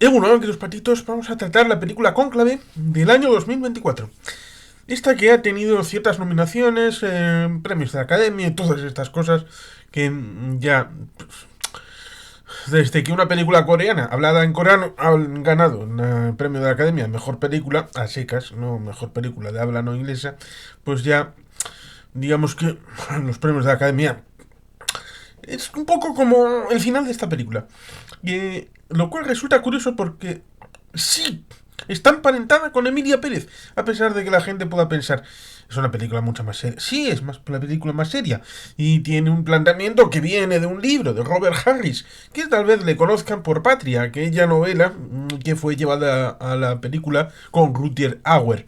Bueno, queridos patitos, vamos a tratar la película Cónclave del año 2024. Esta que ha tenido ciertas nominaciones, premios de la Academia y todas estas cosas que ya, desde que una película coreana hablada en coreano ha ganado un premio de la Academia de Mejor Película, a secas, no Mejor Película de habla no inglesa, pues ya, digamos que los premios de la Academia es un poco como el final de esta película. Lo cual resulta curioso porque sí, está emparentada con Emilia Pérez, a pesar de que la gente pueda pensar, es una película mucho más seria. Sí, es más la película más seria y tiene un planteamiento que viene de un libro de Robert Harris, que tal vez le conozcan por Patria, aquella novela que fue llevada a la película con Rutger Hauer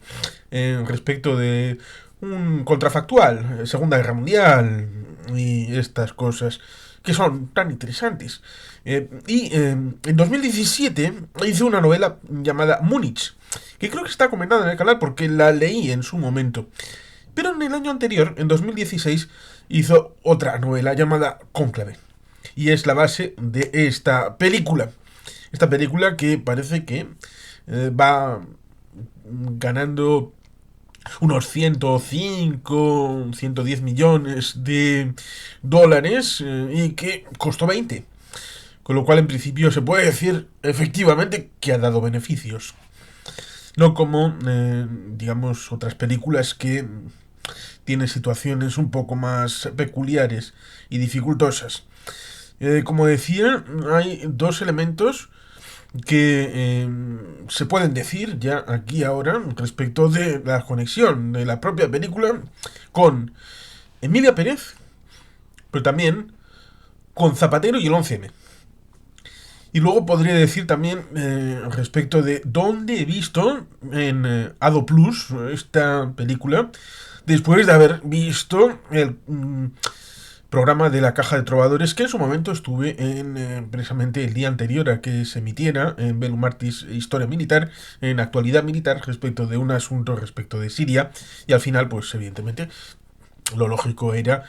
respecto de un contrafactual, Segunda Guerra Mundial y estas cosas que son tan interesantes. En 2017 hice una novela llamada Múnich, que creo que está comentada en el canal porque la leí en su momento. Pero en el año anterior, en 2016, hizo otra novela llamada Cónclave. Y es la base de esta película. Esta película que parece que va ganando unos 105, 110 millones de dólares y que costó 20. Con lo cual, en principio, se puede decir efectivamente que ha dado beneficios. No como, digamos, otras películas que tienen situaciones un poco más peculiares y dificultosas. Como decía, hay dos elementos que se pueden decir ya aquí ahora respecto de la conexión de la propia película con Emilia Pérez, pero también con Zapatero y el 11M. Y luego podría decir también respecto de dónde he visto en Ado Plus esta película, después de haber visto el programa de la Caja de Trovadores, que en su momento estuve en precisamente el día anterior a que se emitiera en Bellum Artis Historia Militar, en Actualidad Militar, respecto de un asunto respecto de Siria, y al final, pues evidentemente, lo lógico era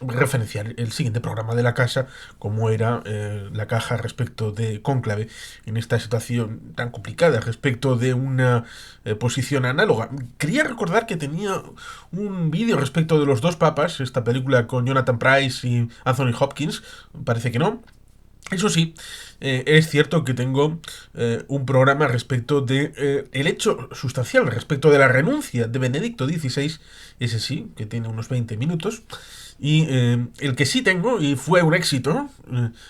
referenciar el siguiente programa de la casa, como era la caja respecto de Cónclave, en esta situación tan complicada, respecto de una posición análoga. Quería recordar que tenía un vídeo respecto de los dos papas, esta película con Jonathan Pryce y Anthony Hopkins, parece que no. Eso sí, es cierto que tengo un programa respecto de el hecho sustancial, respecto de la renuncia de Benedicto XVI, ese sí, que tiene unos 20 minutos, y el que sí tengo, y fue un éxito,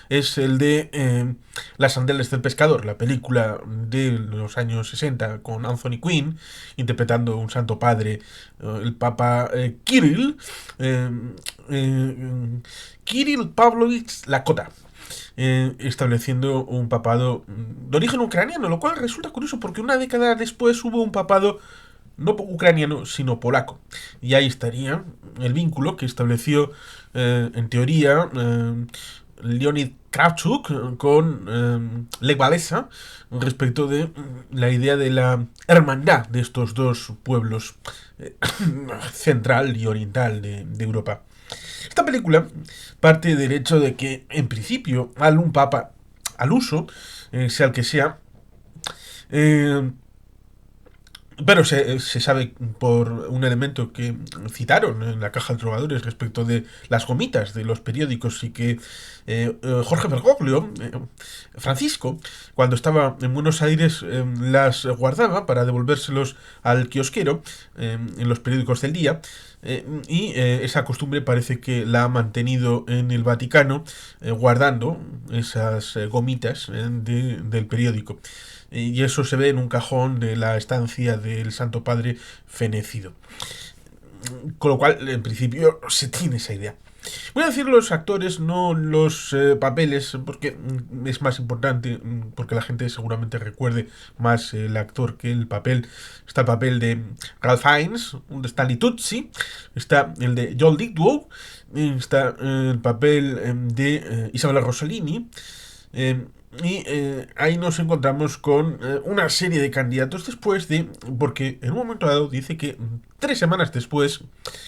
es el de Las Andeles del Pescador, la película de los años 60 con Anthony Quinn, interpretando un santo padre, el Papa Kirill, eh, Kirill Pavlovich Lakota, estableciendo un papado de origen ucraniano, lo cual resulta curioso porque una década después hubo un papado no ucraniano, sino polaco. Y ahí estaría el vínculo que estableció, en teoría, Leonid Kravchuk con Lech Walesa respecto de la idea de la hermandad de estos dos pueblos central y oriental de Europa. Esta película parte del hecho de que, en principio, al un papa al uso, sea el que sea, eh, pero se sabe por un elemento que citaron en la caja de trovadores respecto de las gomitas de los periódicos y que Jorge Bergoglio, Francisco, cuando estaba en Buenos Aires, las guardaba para devolvérselos al kiosquero en los periódicos del día. Y esa costumbre parece que la ha mantenido en el Vaticano, guardando esas gomitas del periódico. Y eso se ve en un cajón de la estancia del Santo Padre fenecido. Con lo cual, en principio, se tiene esa idea. Voy a decir los actores, no los papeles, porque es más importante, porque la gente seguramente recuerde más el actor que el papel. Está el papel de Ralph Fiennes, de Stanley Tucci, está el de Joel Dictwow, está el papel de Isabella Rossellini, eh, y ahí nos encontramos con una serie de candidatos después de, porque en un momento dado dice que 3 semanas después,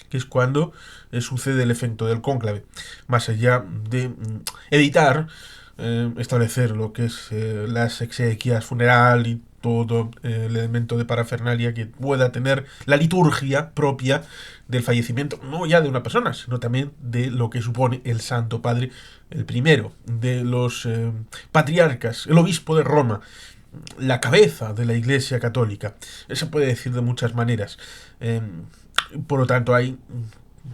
que es cuando sucede el efecto del cónclave, más allá de editar establecer lo que es las exequias, funeral y todo el elemento de parafernalia que pueda tener la liturgia propia del fallecimiento, no ya de una persona, sino también de lo que supone el Santo Padre, el primero de los patriarcas, el obispo de Roma, la cabeza de la Iglesia Católica. Eso puede decir de muchas maneras. Por lo tanto, ahí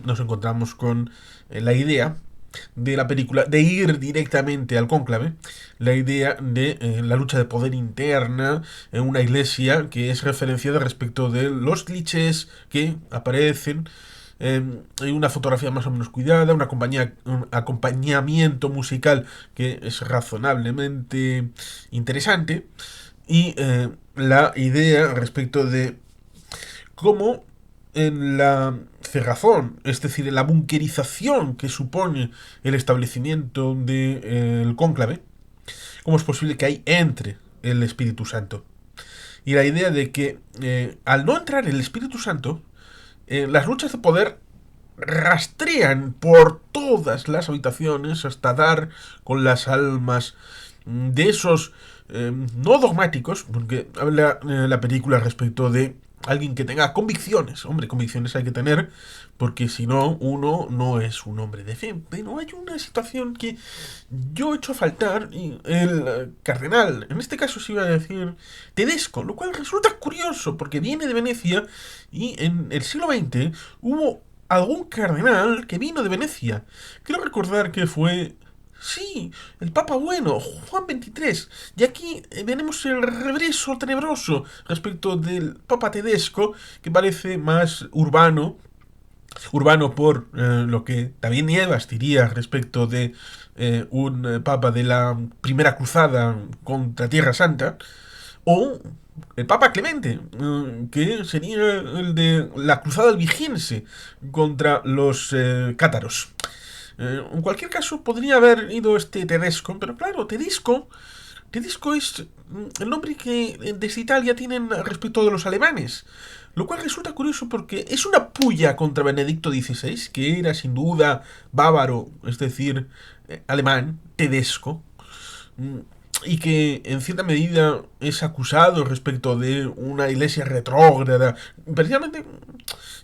nos encontramos con la idea de la película de ir directamente al cónclave, la idea de la lucha de poder interna en una iglesia que es referenciada respecto de los clichés que aparecen. Hay una fotografía más o menos cuidada, un acompañamiento musical que es razonablemente interesante y la idea respecto de cómo en la cerrazón, es decir, en la bunkerización que supone el establecimiento del cónclave, cómo es posible que ahí entre el Espíritu Santo. Y la idea de que al no entrar el Espíritu Santo, las luchas de poder rastrean por todas las habitaciones hasta dar con las almas de esos no dogmáticos, porque habla la película respecto de alguien que tenga convicciones. Hombre, convicciones hay que tener, porque si no, uno no es un hombre de fe. Pero hay una situación que yo he hecho faltar, y el cardenal, en este caso se iba a decir Tedesco, lo cual resulta curioso, porque viene de Venecia, y en el siglo XX hubo algún cardenal que vino de Venecia. Quiero recordar que fue... Sí, el Papa bueno, Juan XXIII. Y aquí tenemos el regreso tenebroso respecto del Papa Tedesco, que parece más urbano. Urbano por lo que también Nievas diría respecto de un Papa de la Primera Cruzada contra Tierra Santa. O el Papa Clemente, que sería el de la Cruzada albigense contra los cátaros. En cualquier caso, podría haber ido este Tedesco, pero claro, Tedesco es el nombre que desde Italia tienen respecto de los alemanes. Lo cual resulta curioso porque es una puya contra Benedicto XVI, que era sin duda bávaro, es decir, alemán, Tedesco, y que en cierta medida es acusado respecto de una iglesia retrógrada. Precisamente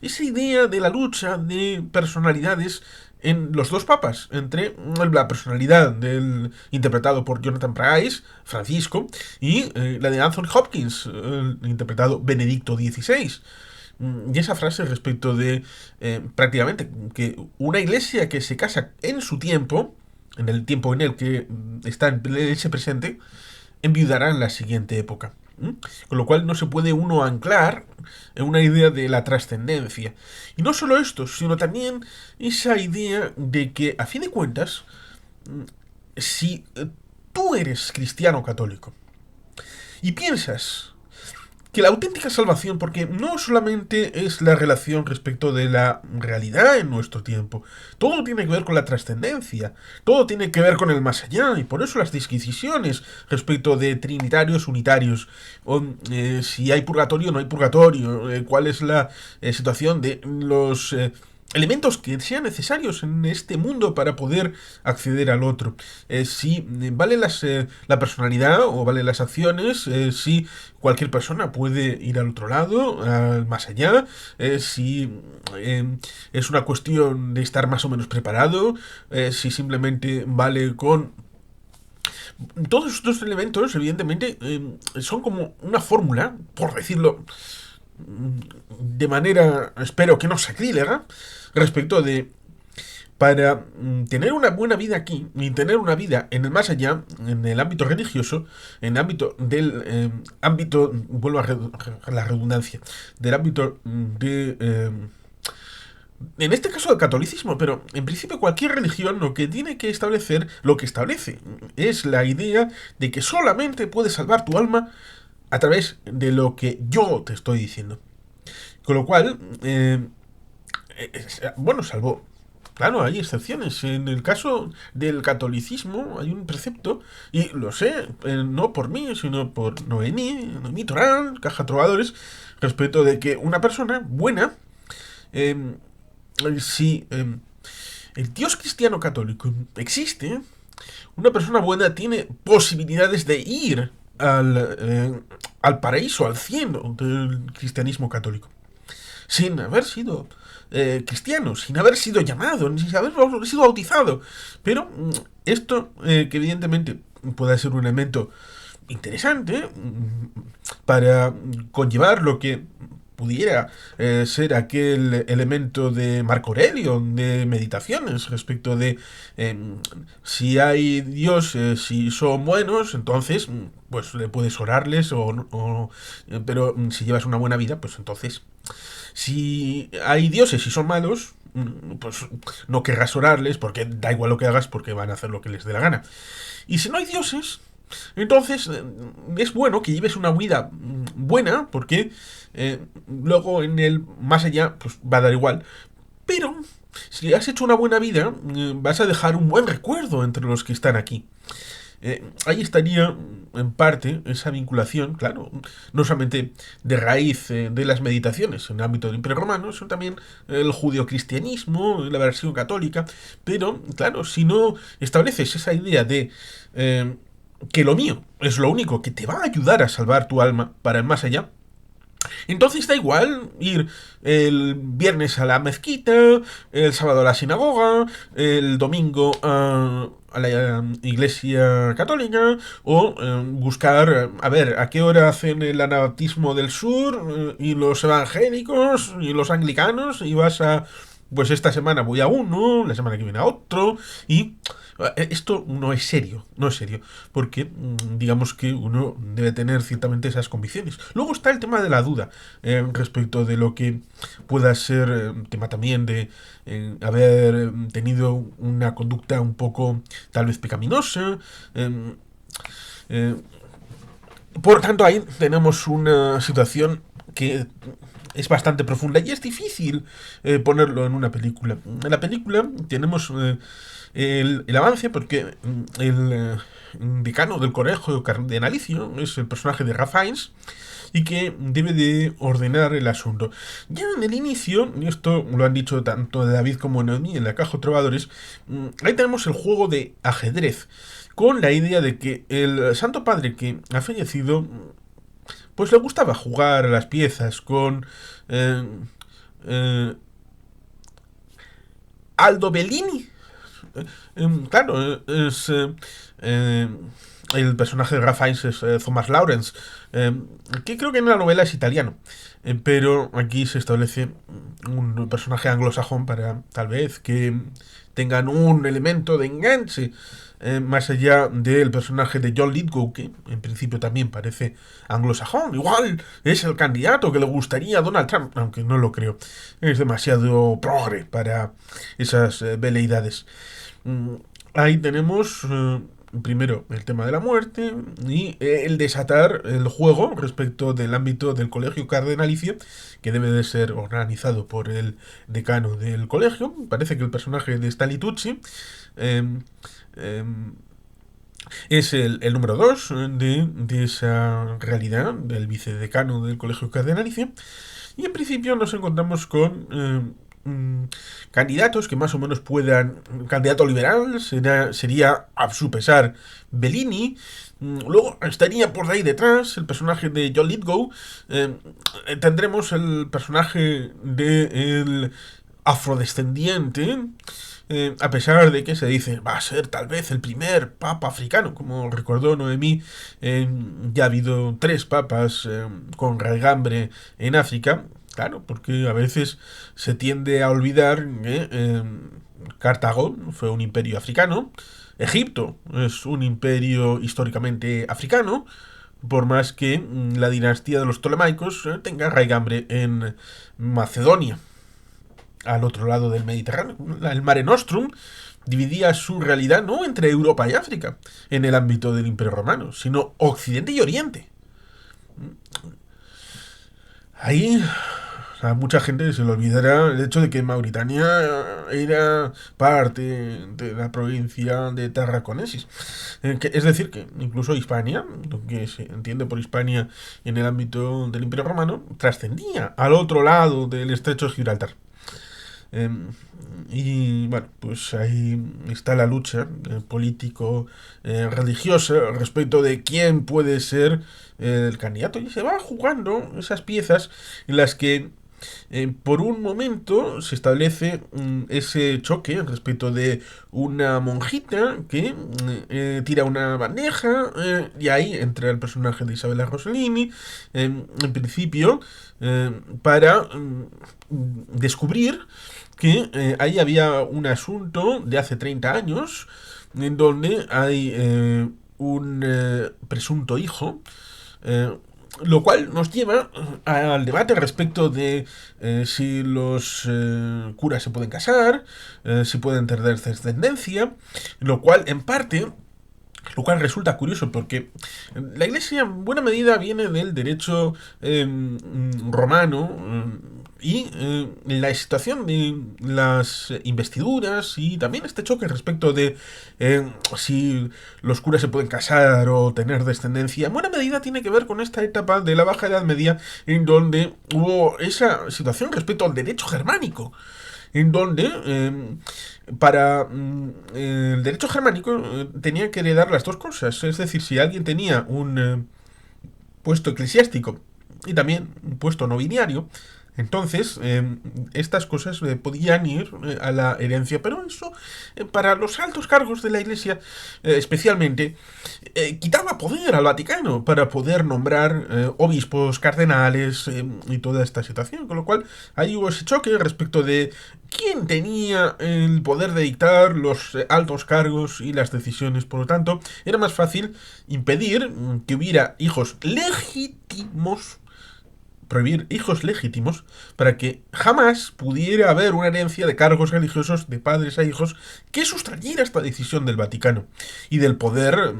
esa idea de la lucha de personalidades en los dos papas, entre la personalidad del interpretado por Jonathan Pryce, Francisco, y la de Anthony Hopkins, interpretado Benedicto XVI. Y esa frase respecto de prácticamente que una iglesia que se casa en su tiempo, en el tiempo en el que está en ese presente, enviudará en la siguiente época. Con lo cual no se puede uno anclar en una idea de la trascendencia. Y no solo esto, sino también esa idea de que, a fin de cuentas, si tú eres cristiano católico y piensas que la auténtica salvación, porque no solamente es la relación respecto de la realidad en nuestro tiempo, todo tiene que ver con la trascendencia, todo tiene que ver con el más allá, y por eso las disquisiciones respecto de trinitarios, unitarios, o si hay purgatorio o no hay purgatorio, cuál es la situación de los... elementos que sean necesarios en este mundo para poder acceder al otro. Si vale la personalidad o vale las acciones, si cualquier persona puede ir al otro lado, al más allá, si es una cuestión de estar más o menos preparado, si simplemente vale con todos estos elementos, evidentemente, son como una fórmula, por decirlo de manera, espero que no sacrílega, respecto de para tener una buena vida aquí y tener una vida en el más allá, en el ámbito religioso, en el ámbito del ámbito, vuelvo a la redundancia, del ámbito de... en este caso el catolicismo, pero en principio cualquier religión lo que tiene que establecer, lo que establece, es la idea de que solamente puedes salvar tu alma a través de lo que yo te estoy diciendo. Con lo cual, bueno, salvo... Claro, hay excepciones. En el caso del catolicismo hay un precepto, y lo sé, no por mí, sino por Noemí Torán, Caja Trovadores, respecto de que una persona buena, si el Dios cristiano católico existe, Una persona buena tiene posibilidades de ir al paraíso, al cielo del cristianismo católico, sin haber sido cristiano, sin haber sido llamado, sin haber sido bautizado. Pero esto, que evidentemente puede ser un elemento interesante para conllevar lo que pudiera ser aquel elemento de Marco Aurelio, de meditaciones respecto de si hay dioses, si son buenos, entonces pues le puedes orarles pero si llevas una buena vida, pues entonces si hay dioses y son malos, pues no querrás orarles porque da igual lo que hagas porque van a hacer lo que les dé la gana. Y si no hay dioses, entonces es bueno que lleves una vida buena porque luego en el más allá pues va a dar igual. Pero si has hecho una buena vida, vas a dejar un buen recuerdo entre los que están aquí. Ahí estaría en parte esa vinculación, claro, no solamente de raíz de las meditaciones en el ámbito del Imperio Romano, sino también el judio-cristianismo, la versión católica, pero claro, si no estableces esa idea de que lo mío es lo único que te va a ayudar a salvar tu alma para el más allá, entonces da igual ir el viernes a la mezquita, el sábado a la sinagoga, el domingo a la iglesia católica, o buscar, a ver, a qué hora hacen el anabaptismo del sur, y los evangélicos, y los anglicanos, y vas a... Pues esta semana voy a uno, la semana que viene a otro, y esto no es serio, no es serio, porque digamos que uno debe tener ciertamente esas convicciones. Luego está el tema de la duda respecto de lo que pueda ser tema también de haber tenido una conducta un poco tal vez pecaminosa. Eh, eh, por tanto, ahí tenemos una situación que es bastante profunda y es difícil ponerlo en una película. En la película tenemos el avance porque el decano del colegio cardenalicio es el personaje de Ralph Fiennes y que debe de ordenar el asunto. Ya en el inicio, y esto lo han dicho tanto David como Noemí en la Caja de Trovadores, ahí tenemos el juego de ajedrez, con la idea de que el Santo Padre que ha fallecido, pues le gustaba jugar a las piezas con eh, eh, Aldo Bellini. Claro, es eh, el personaje de Ralph Fiennes es Thomas Lawrence, eh, que creo que en la novela es italiano, pero aquí se establece un personaje anglosajón para tal vez que tengan un elemento de enganche más allá del personaje de John Lithgow, que en principio también parece anglosajón. Igual es el candidato que le gustaría a Donald Trump, aunque no lo creo. Es demasiado progre para esas veleidades. Ahí tenemos primero el tema de la muerte y el desatar el juego respecto del ámbito del colegio cardenalicio, que debe de ser organizado por el decano del colegio. Parece que el personaje de Stanley Tucci eh, eh, es el número 2 de esa realidad del vicedecano del colegio cardenalicio. Y en principio nos encontramos con candidatos que más o menos puedan... Candidato liberal sería, a su pesar, Bellini. Luego estaría por ahí detrás el personaje de John Lithgow. Tendremos el personaje de el afrodescendiente. A pesar de que se dice va a ser tal vez el primer papa africano, como recordó Noemí, ya ha habido 3 papas con raigambre en África. Claro, porque a veces se tiende a olvidar que Cartago fue un imperio africano, Egipto es un imperio históricamente africano, por más que la dinastía de los Ptolemaicos tenga raigambre en Macedonia, al otro lado del Mediterráneo. El Mare Nostrum dividía su realidad no entre Europa y África en el ámbito del Imperio Romano, sino Occidente y Oriente. Ahí a mucha gente se le olvidará el hecho de que Mauritania era parte de la provincia de Tarraconesis. Es decir, que incluso Hispania, lo que se entiende por Hispania en el ámbito del Imperio Romano, trascendía al otro lado del estrecho de Gibraltar. Em, y bueno, pues ahí está la lucha político-religiosa respecto de quién puede ser el candidato. Y se va jugando esas piezas en las que por un momento se establece ese choque respecto de una monjita que tira una bandeja y ahí entra el personaje de Isabella Rossellini en principio para descubrir que ahí había un asunto de hace 30 años en donde hay un presunto hijo lo cual nos lleva al debate respecto de si los curas se pueden casar, si pueden tener descendencia, lo cual en parte lo cual resulta curioso porque la iglesia en buena medida viene del derecho romano y la situación de las investiduras y también este choque respecto de si los curas se pueden casar o tener descendencia, en buena medida tiene que ver con esta etapa de la Baja Edad Media en donde hubo esa situación respecto al derecho germánico en donde para el derecho germánico tenía que heredar las dos cosas. Es decir, si alguien tenía un puesto eclesiástico y también un puesto nobiliario, entonces estas cosas podían ir a la herencia, pero eso para los altos cargos de la Iglesia especialmente quitaba poder al Vaticano para poder nombrar obispos, cardenales y toda esta situación, con lo cual ahí hubo ese choque respecto de quién tenía el poder de dictar los altos cargos y las decisiones. Por lo tanto, era más fácil impedir que hubiera hijos legítimos, prohibir hijos legítimos, para que jamás pudiera haber una herencia de cargos religiosos de padres a hijos que sustrayera esta decisión del Vaticano y del poder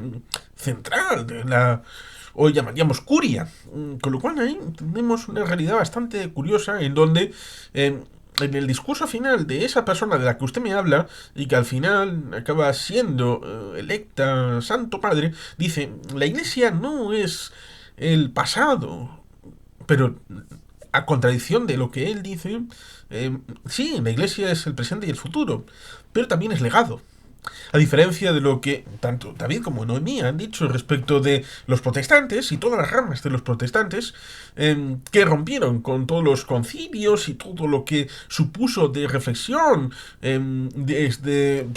central de la hoy llamaríamos curia. Con lo cual ahí tenemos una realidad bastante curiosa en donde en el discurso final de esa persona de la que usted me habla y que al final acaba siendo electa Santo Padre, dice, la iglesia no es el pasado, pero a contradicción de lo que él dice, sí, la iglesia es el presente y el futuro, pero también es legado. A diferencia de lo que tanto David como Noemí han dicho respecto de los protestantes y todas las ramas de los protestantes que rompieron con todos los concilios y todo lo que supuso de reflexión desde,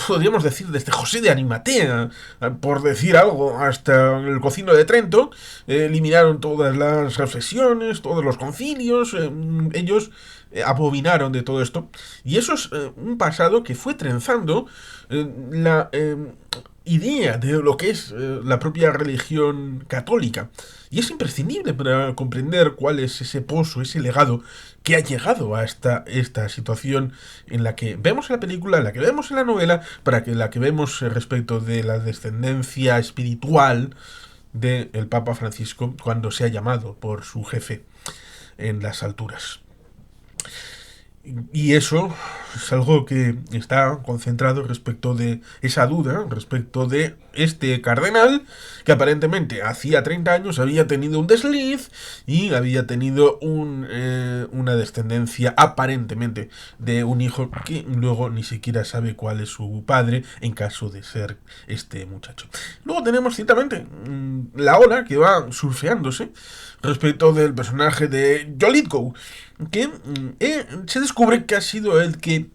podríamos decir, desde José de Arimatea, por decir algo, hasta el Concilio de Trento, eliminaron todas las reflexiones, todos los concilios, ellos abominaron de todo esto. Y eso es un pasado que fue trenzando la idea de lo que es la propia religión católica. Y es imprescindible para comprender cuál es ese pozo, ese legado que ha llegado a esta situación en la que vemos en la película, en la que vemos en la novela, para que la que vemos respecto de la descendencia espiritual del Papa Francisco cuando se ha llamado por su jefe en las alturas. Y eso es algo que está concentrado respecto de esa duda, respecto de este cardenal que aparentemente hacía 30 años había tenido un desliz y había tenido una descendencia aparentemente de un hijo que luego ni siquiera sabe cuál es su padre en caso de ser este muchacho. Luego tenemos ciertamente la ola que va surfeándose respecto del personaje de John Lithgow, que se descubre que ha sido el que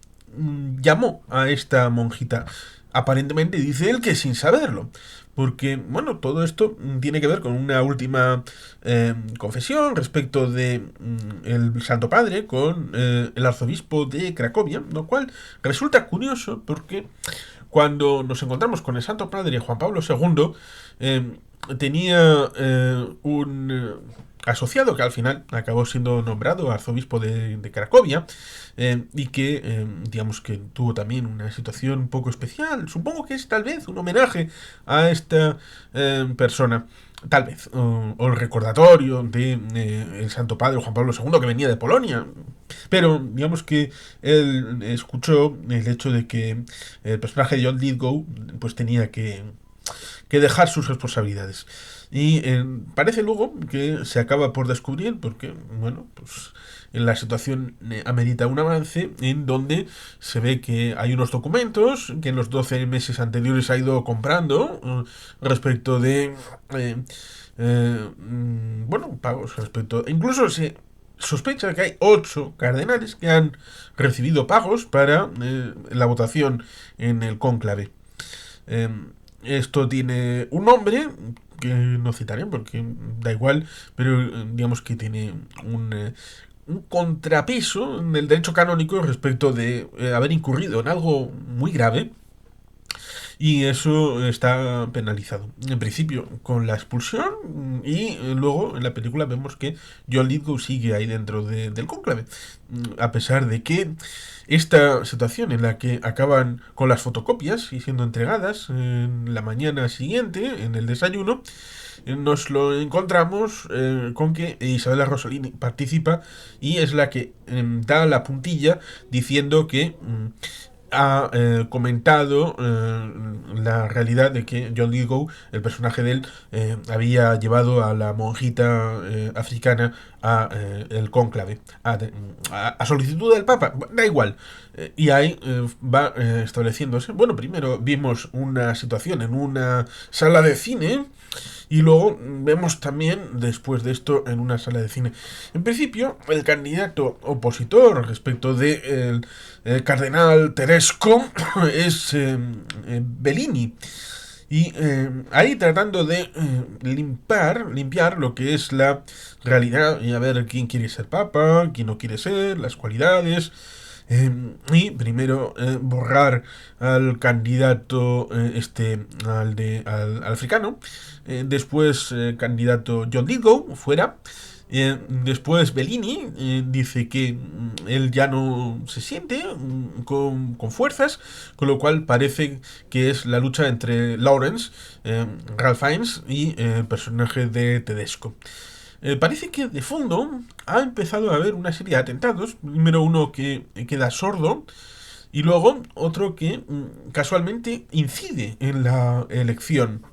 llamó a esta monjita. Aparentemente dice él que sin saberlo. Porque, bueno, todo esto tiene que ver con una última confesión respecto de el Santo Padre con el arzobispo de Cracovia, lo cual resulta curioso porque cuando nos encontramos con el Santo Padre Juan Pablo II, tenía un asociado que al final acabó siendo nombrado arzobispo de Cracovia y que digamos que tuvo también una situación un poco especial. Supongo que es tal vez un homenaje a esta persona. Tal vez, o el recordatorio de el Santo Padre Juan Pablo II que venía de Polonia. Pero digamos que él escuchó el hecho de que el personaje de John Lithgow pues tenía que que dejar sus responsabilidades. Y parece luego que se acaba por descubrir, porque, bueno, pues la situación amerita un avance en donde se ve que hay unos documentos que en los 12 meses anteriores ha ido comprando respecto de, bueno, pagos respecto, incluso se sospecha que hay 8 cardenales que han recibido pagos para la votación en el cónclave. Eh, Esto tiene un nombre que no citaré porque da igual, pero digamos que tiene un contrapeso en el derecho canónico respecto de haber incurrido en algo muy grave, y eso está penalizado. En principio con la expulsión, y luego en la película vemos que John Lithgow sigue ahí dentro del cónclave. A pesar de que esta situación en la que acaban con las fotocopias y siendo entregadas en la mañana siguiente, en el desayuno, nos lo encontramos con que Isabella Rossellini participa y es la que da la puntilla diciendo que ha comentado la realidad de que John Lithgow, el personaje de él, había llevado a la monjita africana a el cónclave, a solicitud del Papa, da igual. Y ahí va estableciéndose. Bueno, primero vimos una situación en una sala de cine. Y luego vemos también, después de esto, en una sala de cine. En principio, el candidato opositor respecto de el cardenal Tedesco es Bellini. Y ahí tratando de limpiar lo que es la realidad y a ver quién quiere ser papa, quién no quiere ser, las cualidades. Y primero borrar al candidato al africano. Después candidato John Lithgow fuera. Después Bellini dice que él ya no se siente con fuerzas, con lo cual parece que es la lucha entre Lawrence, Ralph Fiennes y el personaje de Tedesco. Parece que de fondo ha empezado a haber una serie de atentados. Primero uno que queda sordo y luego otro que casualmente incide en la elección.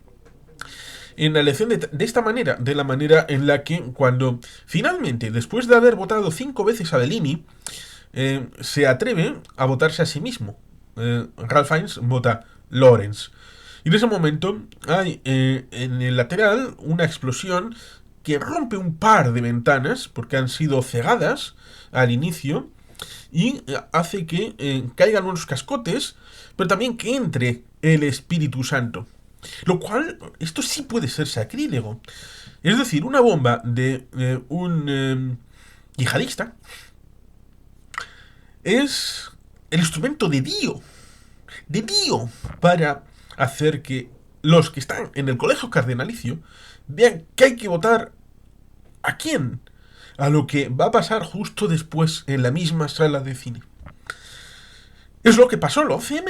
En la elección de esta manera, de la manera en la que cuando finalmente, después de haber votado 5 veces a Bellini, se atreve a votarse a sí mismo. Ralph Fiennes vota Lawrence. Y en ese momento hay en el lateral una explosión que rompe un par de ventanas porque han sido cegadas al inicio y hace que caigan unos cascotes, pero también que entre el Espíritu Santo. Lo cual, esto sí puede ser sacrílego. Es decir, una bomba de un yihadista es el instrumento de Dio, para hacer que los que están en el colegio cardenalicio vean que hay que votar ¿a quién? A lo que va a pasar justo después en la misma sala de cine. Es lo que pasó en la OCM.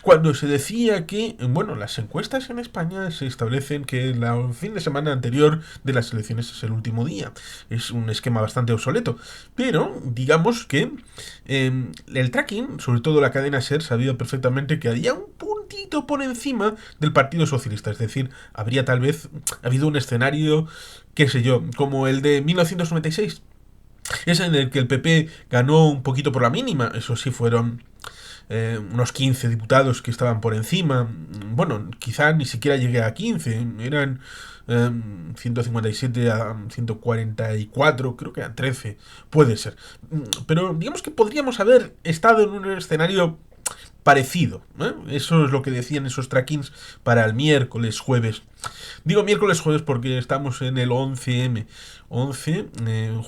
Cuando se decía que, bueno, las encuestas en España se establecen que el fin de semana anterior de las elecciones es el último día. Es un esquema bastante obsoleto. Pero, digamos que el tracking, sobre todo la cadena SER, sabía perfectamente que había un puntito por encima del Partido Socialista. Es decir, habría tal vez habido un escenario, qué sé yo, como el de 1996. Es en el que el PP ganó un poquito por la mínima. Eso sí, fueron unos 15 diputados que estaban por encima. Bueno, quizá ni siquiera llegué a 15. Eran 157 a 144, creo que eran 13. Puede ser. Pero digamos que podríamos haber estado en un escenario parecido. Eso es lo que decían esos trackings para el miércoles, jueves. Digo miércoles, jueves porque estamos en el 11M. 11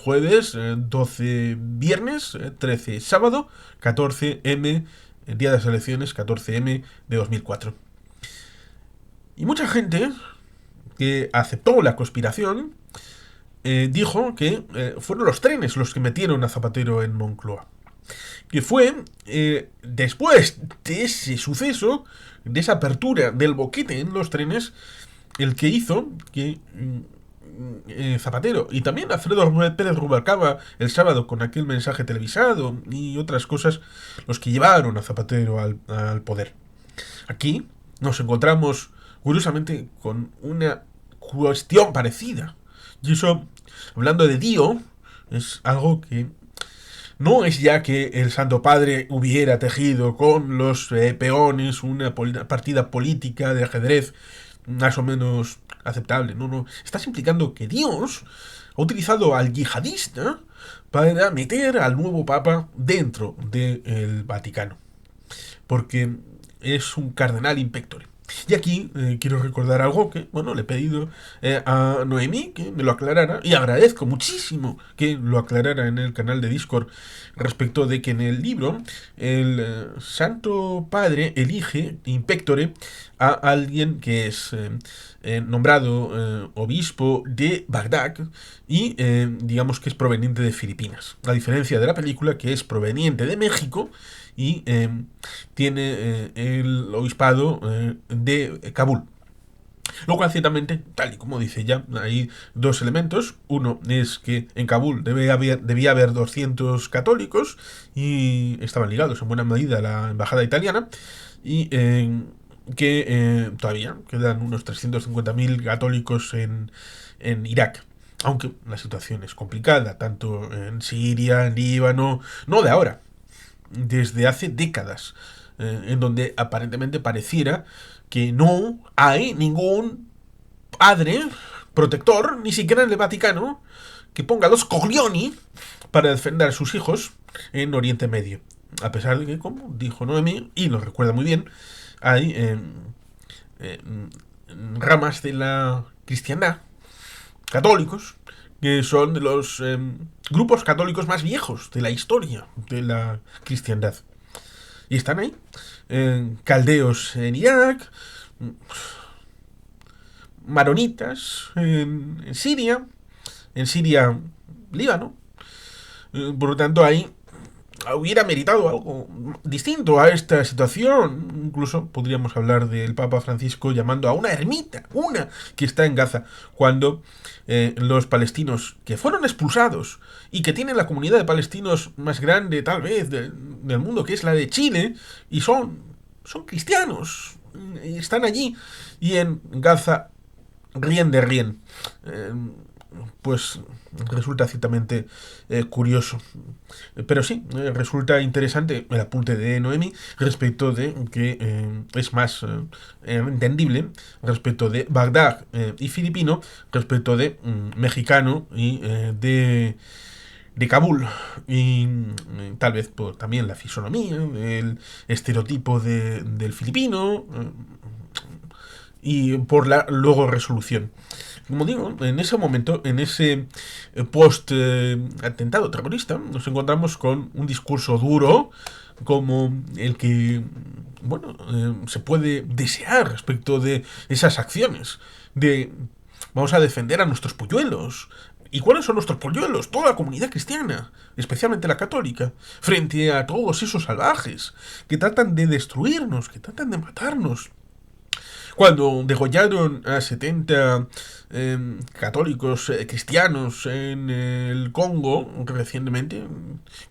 jueves, 12 viernes, 13 sábado, 14M, día de las elecciones, 14M de 2004. Y mucha gente que aceptó la conspiración dijo que fueron los trenes los que metieron a Zapatero en Moncloa. Que fue después de ese suceso, de esa apertura del boquete en los trenes, el que hizo que Zapatero y también Alfredo Pérez Rubalcaba el sábado con aquel mensaje televisado y otras cosas, los que llevaron a Zapatero al poder. Aquí nos encontramos curiosamente con una cuestión parecida. Y eso, hablando de Dio, es algo que no es ya que el Santo Padre hubiera tejido con los peones una partida política de ajedrez más o menos aceptable. No, no. Estás implicando que Dios ha utilizado al yihadista para meter al nuevo Papa dentro del Vaticano. Porque es un cardenal impectore. Y aquí quiero recordar algo que, bueno, le he pedido a Noemí que me lo aclarara y agradezco muchísimo que lo aclarara en el canal de Discord respecto de que en el libro el Santo Padre elige impectore a alguien que es nombrado obispo de Bagdad y digamos que es proveniente de Filipinas, a diferencia de la película que es proveniente de México y tiene el obispado de Kabul. Lo cual ciertamente, tal y como dice ya, hay dos elementos. Uno es que en Kabul debía haber 200 católicos y estaban ligados en buena medida a la embajada italiana y que todavía quedan unos 350.000 católicos en Irak. Aunque la situación es complicada, tanto en Siria, en Líbano, no de ahora, desde hace décadas, en donde aparentemente pareciera que no hay ningún padre protector, ni siquiera en el Vaticano, que ponga los coglioni para defender a sus hijos en Oriente Medio. A pesar de que, como dijo Noemí, y lo recuerda muy bien, hay eh, ramas de la cristiandad, católicos, que son de los grupos católicos más viejos de la historia de la cristiandad. Y están ahí. Caldeos en Irak, maronitas en Siria, Líbano. Por lo tanto, ahí hubiera meritado algo distinto a esta situación. Incluso podríamos hablar del Papa Francisco llamando a una ermita, una que está en Gaza, cuando los palestinos que fueron expulsados y que tienen la comunidad de palestinos más grande tal vez del mundo, que es la de Chile, y son cristianos, están allí, y en Gaza ríen de ríen. Pues resulta ciertamente curioso. Pero sí, resulta interesante el apunte de Noemi respecto de que es más entendible respecto de Bagdad y filipino respecto de mexicano y de Kabul. Y tal vez por también la fisonomía, el estereotipo del filipino y por la luego resolución. Como digo, en ese momento, en ese post-atentado terrorista, nos encontramos con un discurso duro como el que, bueno, se puede desear respecto de esas acciones, de vamos a defender a nuestros polluelos. ¿Y cuáles son nuestros polluelos? Toda la comunidad cristiana, especialmente la católica, frente a todos esos salvajes que tratan de destruirnos, que tratan de matarnos. Cuando degollaron a 70 católicos cristianos en el Congo recientemente,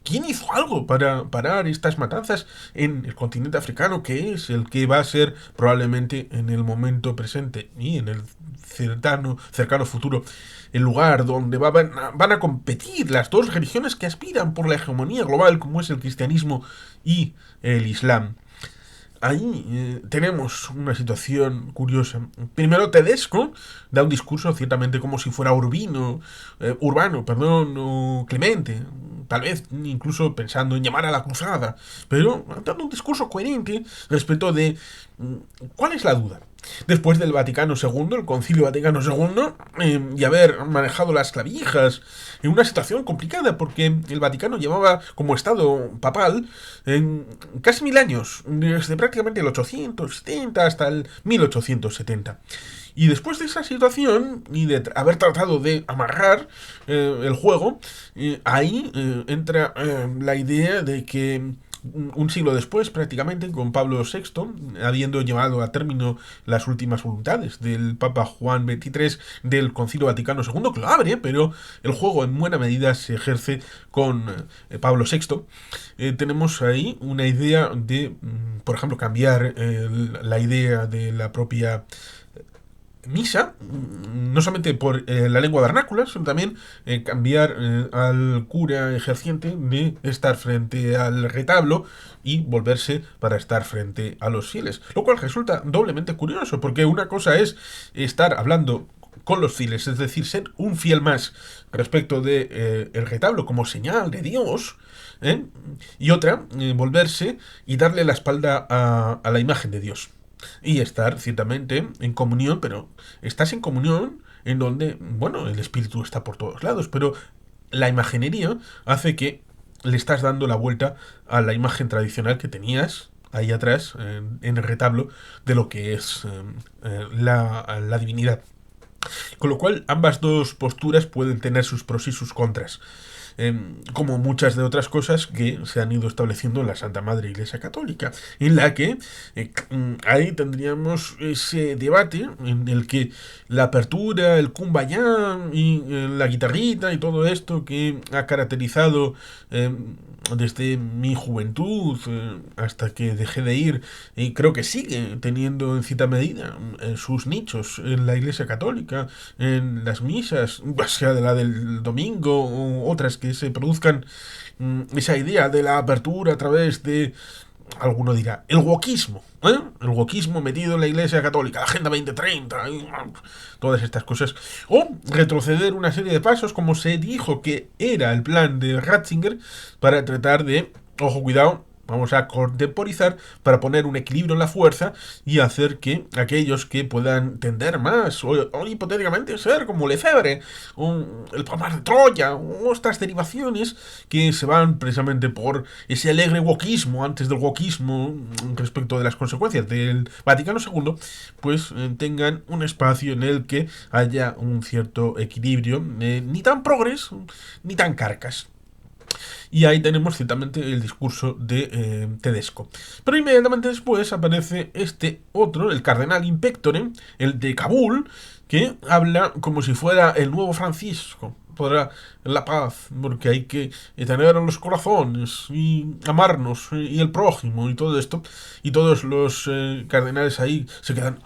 ¿quién hizo algo para parar estas matanzas en el continente africano, que es el que va a ser probablemente en el momento presente y en el cercano futuro el lugar donde van a competir las dos religiones que aspiran por la hegemonía global, como es el cristianismo y el islam? Ahí tenemos una situación curiosa. Primero, Tedesco da un discurso ciertamente como si fuera urbano, o Clemente, tal vez incluso pensando en llamar a la cruzada, pero dando un discurso coherente respecto de ¿cuál es la duda? Después del Vaticano II, el Concilio Vaticano II, y haber manejado las clavijas en una situación complicada, porque el Vaticano llevaba como estado papal en casi 1000 años, desde prácticamente el 870 hasta el 1870. Y después de esa situación y de haber tratado de amarrar el juego, ahí entra la idea de que un siglo después, prácticamente, con Pablo VI, habiendo llevado a término las últimas voluntades del Papa Juan XXIII del Concilio Vaticano II, que lo abre, pero el juego en buena medida se ejerce con Pablo VI. Tenemos ahí una idea de, por ejemplo, cambiar la idea de la propia misa, no solamente por la lengua vernácula, sino también cambiar al cura ejerciente de estar frente al retablo y volverse para estar frente a los fieles. Lo cual resulta doblemente curioso, porque una cosa es estar hablando con los fieles, es decir, ser un fiel más respecto de el retablo como señal de Dios, ¿eh? Y otra, volverse y darle la espalda a la imagen de Dios. Y estar ciertamente en comunión, pero estás en comunión en donde, bueno, el espíritu está por todos lados, pero la imaginería hace que le estás dando la vuelta a la imagen tradicional que tenías ahí atrás, en el retablo, de lo que es la divinidad. Con lo cual, ambas dos posturas pueden tener sus pros y sus contras. Como muchas de otras cosas que se han ido estableciendo en la Santa Madre Iglesia Católica, en la que ahí tendríamos ese debate en el que la apertura, el kumbaya y la guitarrita y todo esto que ha caracterizado desde mi juventud hasta que dejé de ir, y creo que sigue teniendo en cierta medida sus nichos en la Iglesia Católica, en las misas, sea de la del domingo o otras que se produzcan, esa idea de la apertura a través de, alguno dirá, el wokismo, ¿eh? El wokismo metido en la Iglesia Católica, la Agenda 2030, y todas estas cosas. O retroceder una serie de pasos, como se dijo que era el plan de Ratzinger, para tratar de, ojo, cuidado, vamos a contemporizar para poner un equilibrio en la fuerza y hacer que aquellos que puedan tender más, o hipotéticamente ser como Lefebvre, o el Palmar de Troya, o estas derivaciones que se van precisamente por ese alegre wokismo antes del wokismo respecto de las consecuencias del Vaticano II, pues tengan un espacio en el que haya un cierto equilibrio, ni tan progres, ni tan carcas. Y ahí tenemos ciertamente el discurso de Tedesco. Pero inmediatamente después aparece este otro, el cardenal Impectore, el de Kabul, que habla como si fuera el nuevo Francisco. Podrá la paz, porque hay que tener los corazones y amarnos y el prójimo y todo esto. Y todos los cardenales ahí se quedan...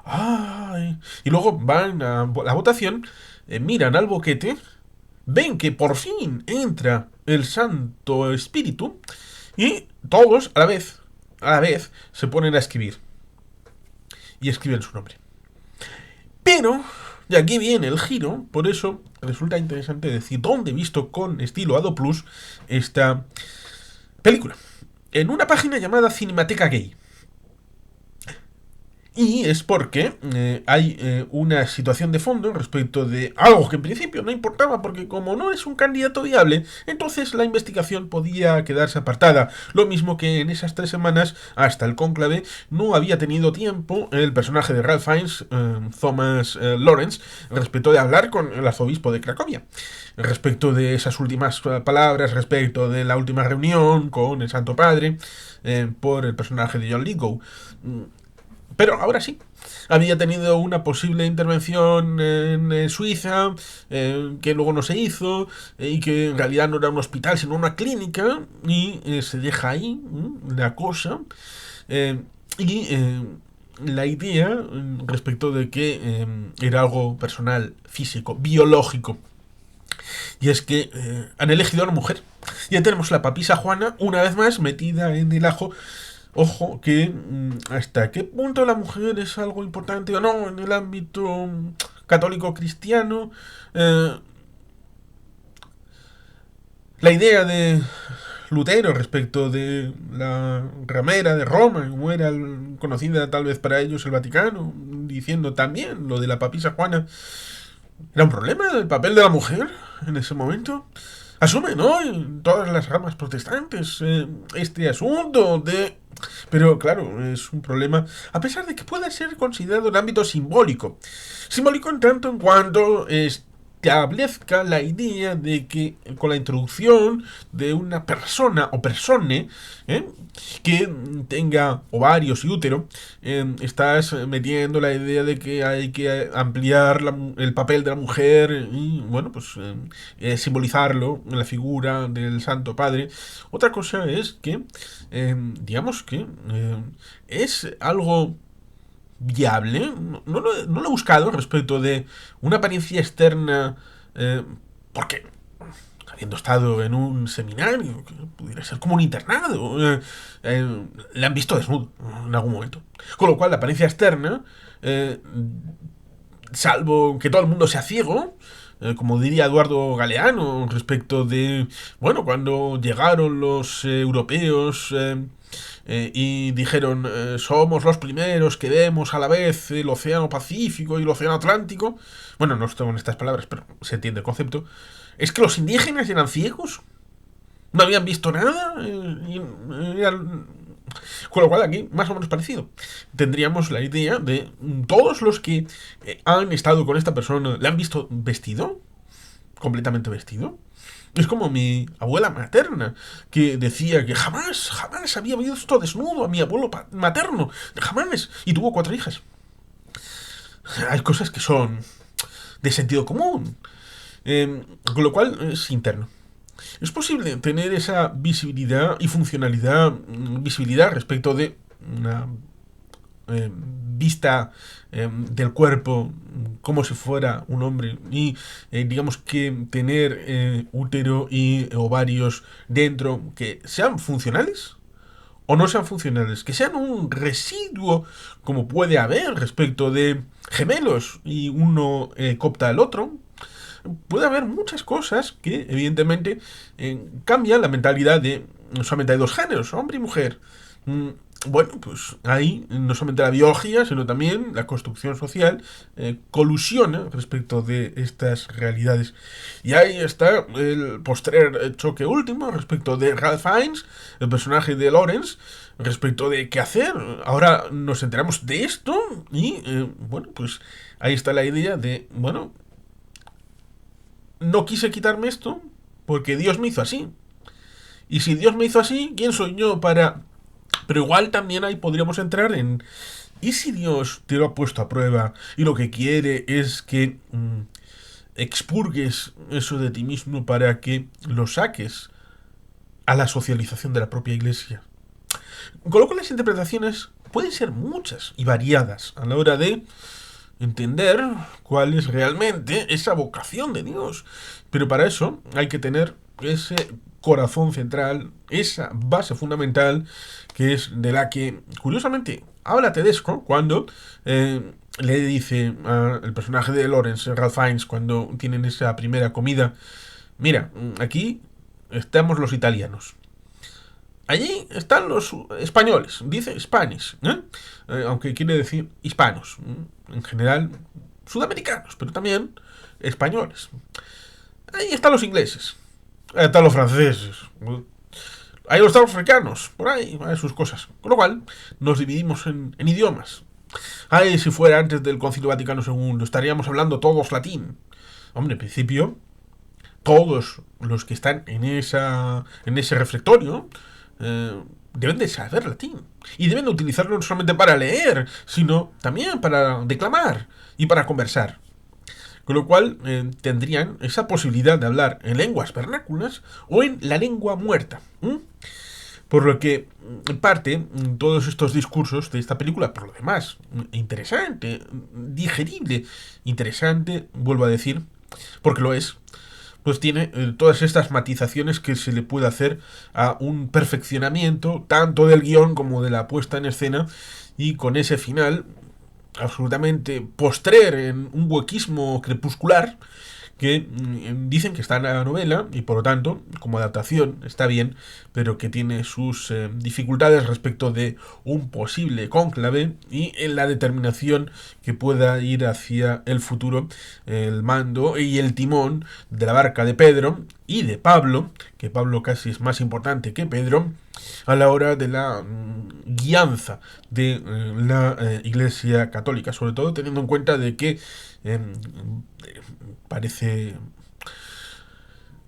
¡Ay! Y luego van a la votación, miran al boquete, ven que por fin entra el Santo Espíritu y todos a la vez, se ponen a escribir. Y escriben su nombre. Pero, y aquí viene el giro, por eso resulta interesante decir dónde he visto con estilo Ado Plus esta película. En una página llamada Cinemateca Gay. Y es porque hay una situación de fondo respecto de algo que en principio no importaba, porque como no es un candidato viable, entonces la investigación podía quedarse apartada. Lo mismo que en esas 3 semanas, hasta el cónclave, no había tenido tiempo el personaje de Ralph Fiennes, Thomas Lawrence, respecto de hablar con el arzobispo de Cracovia. Respecto de esas últimas palabras, respecto de la última reunión con el Santo Padre, por el personaje de John Lithgow. Pero ahora sí, había tenido una posible intervención en Suiza, que luego no se hizo, y que en realidad no era un hospital, sino una clínica, y se deja ahí la cosa. eh, y la idea respecto de que era algo personal, físico, biológico. Y es que han elegido a una mujer. Ya tenemos la papisa Juana, una vez más, metida en el ajo. Ojo, que hasta qué punto la mujer es algo importante o no en el ámbito católico cristiano. La idea de Lutero respecto de la ramera de Roma, como era conocida tal vez para ellos el Vaticano, diciendo también lo de la papisa Juana, era un problema el papel de la mujer en ese momento. Asume, ¿no? En todas las ramas protestantes este asunto de... Pero claro, es un problema, a pesar de que pueda ser considerado en ámbito simbólico. Simbólico en tanto en cuanto establezca la idea de que con la introducción de una persona o persone que tenga ovarios y útero, estás metiendo la idea de que hay que ampliar el papel de la mujer y, bueno, pues simbolizarlo en la figura del Santo Padre. Otra cosa es que, digamos que es algo viable. No lo he buscado respecto de una apariencia externa, porque habiendo estado en un seminario, que pudiera ser como un internado, le han visto desnudo en algún momento. Con lo cual, la apariencia externa, eh, salvo que todo el mundo sea ciego, como diría Eduardo Galeano respecto de, bueno, cuando llegaron los europeos y dijeron, somos los primeros que vemos a la vez el océano Pacífico y el océano Atlántico. Bueno, no estoy en estas palabras, pero se entiende el concepto. Es que los indígenas eran ciegos, no habían visto nada, con lo cual aquí, más o menos parecido. Tendríamos la idea de todos los que han estado con esta persona, ¿le han visto vestido? Completamente vestido. Es como mi abuela materna, que decía que jamás había visto desnudo a mi abuelo materno. Jamás. Y tuvo 4 hijas. Hay cosas que son de sentido común. Con lo cual es interno. Es posible tener esa visibilidad y funcionalidad, visibilidad respecto de una vista del cuerpo como si fuera un hombre y digamos que tener útero y ovarios dentro que sean funcionales o no sean funcionales, que sean un residuo como puede haber respecto de gemelos y uno copta al otro. Puede haber muchas cosas que, evidentemente, cambian la mentalidad de solamente hay 2 géneros, hombre y mujer. Bueno, pues ahí no solamente la biología, sino también la construcción social colusiona respecto de estas realidades. Y ahí está el postrer choque último respecto de Ralph Fiennes, el personaje de Lawrence, respecto de qué hacer. Ahora nos enteramos de esto y, bueno, pues ahí está la idea de, bueno, no quise quitarme esto porque Dios me hizo así. Y si Dios me hizo así, ¿quién soy yo para...? Pero igual también ahí podríamos entrar en... ¿Y si Dios te lo ha puesto a prueba y lo que quiere es que expurgues eso de ti mismo para que lo saques a la socialización de la propia iglesia? Con lo cual las interpretaciones pueden ser muchas y variadas a la hora de entender cuál es realmente esa vocación de Dios. Pero para eso hay que tener ese corazón central, esa base fundamental, que es de la que, curiosamente, habla Tedesco cuando le dice al personaje de Lawrence, Ralph Fiennes, cuando tienen esa primera comida, mira, aquí estamos los italianos. Allí están los españoles, dice Spanish, aunque quiere decir hispanos, en general sudamericanos, pero también españoles. Ahí están los ingleses, ahí están los franceses, ahí están los africanos, por ahí, hay sus cosas. Con lo cual, nos dividimos en idiomas. Ahí, si fuera antes del Concilio Vaticano II, estaríamos hablando todos latín. Hombre, en principio, todos los que están en ese reflectorio deben de saber latín. Y deben de utilizarlo no solamente para leer, sino también para declamar y para conversar. Con lo cual tendrían esa posibilidad de hablar en lenguas vernáculas o en la lengua muerta. Por lo que, en parte, todos estos discursos de esta película, por lo demás, interesante, digerible, interesante, vuelvo a decir, porque lo es, pues tiene todas estas matizaciones que se le puede hacer a un perfeccionamiento tanto del guión como de la puesta en escena, y con ese final absolutamente postrer en un huequismo crepuscular que dicen que está en la novela y por lo tanto como adaptación está bien, pero que tiene sus dificultades respecto de un posible cónclave y en la determinación que pueda ir hacia el futuro el mando y el timón de la barca de Pedro y de Pablo, que Pablo casi es más importante que Pedro, a la hora de la guianza de la Iglesia Católica, sobre todo teniendo en cuenta de que parece...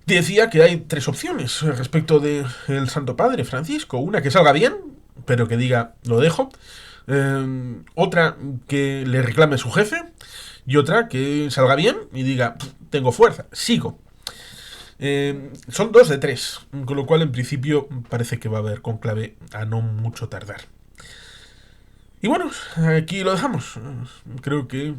Decía que hay 3 opciones respecto del Santo Padre Francisco. Una que salga bien, pero que diga, lo dejo. Otra que le reclame su jefe. Y otra que salga bien y diga, tengo fuerza, sigo. Son 2 de 3, con lo cual en principio parece que va a haber conclave a no mucho tardar. Y bueno, aquí lo dejamos. Creo que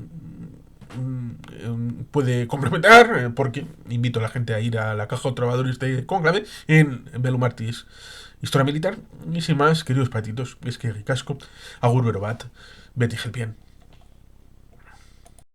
puede complementar, porque invito a la gente a ir a la caja de trovadores de Cónclave en Belumartis Historia Militar. Y sin más, queridos patitos, es que ricasco, agur bat, Betty Gelpien.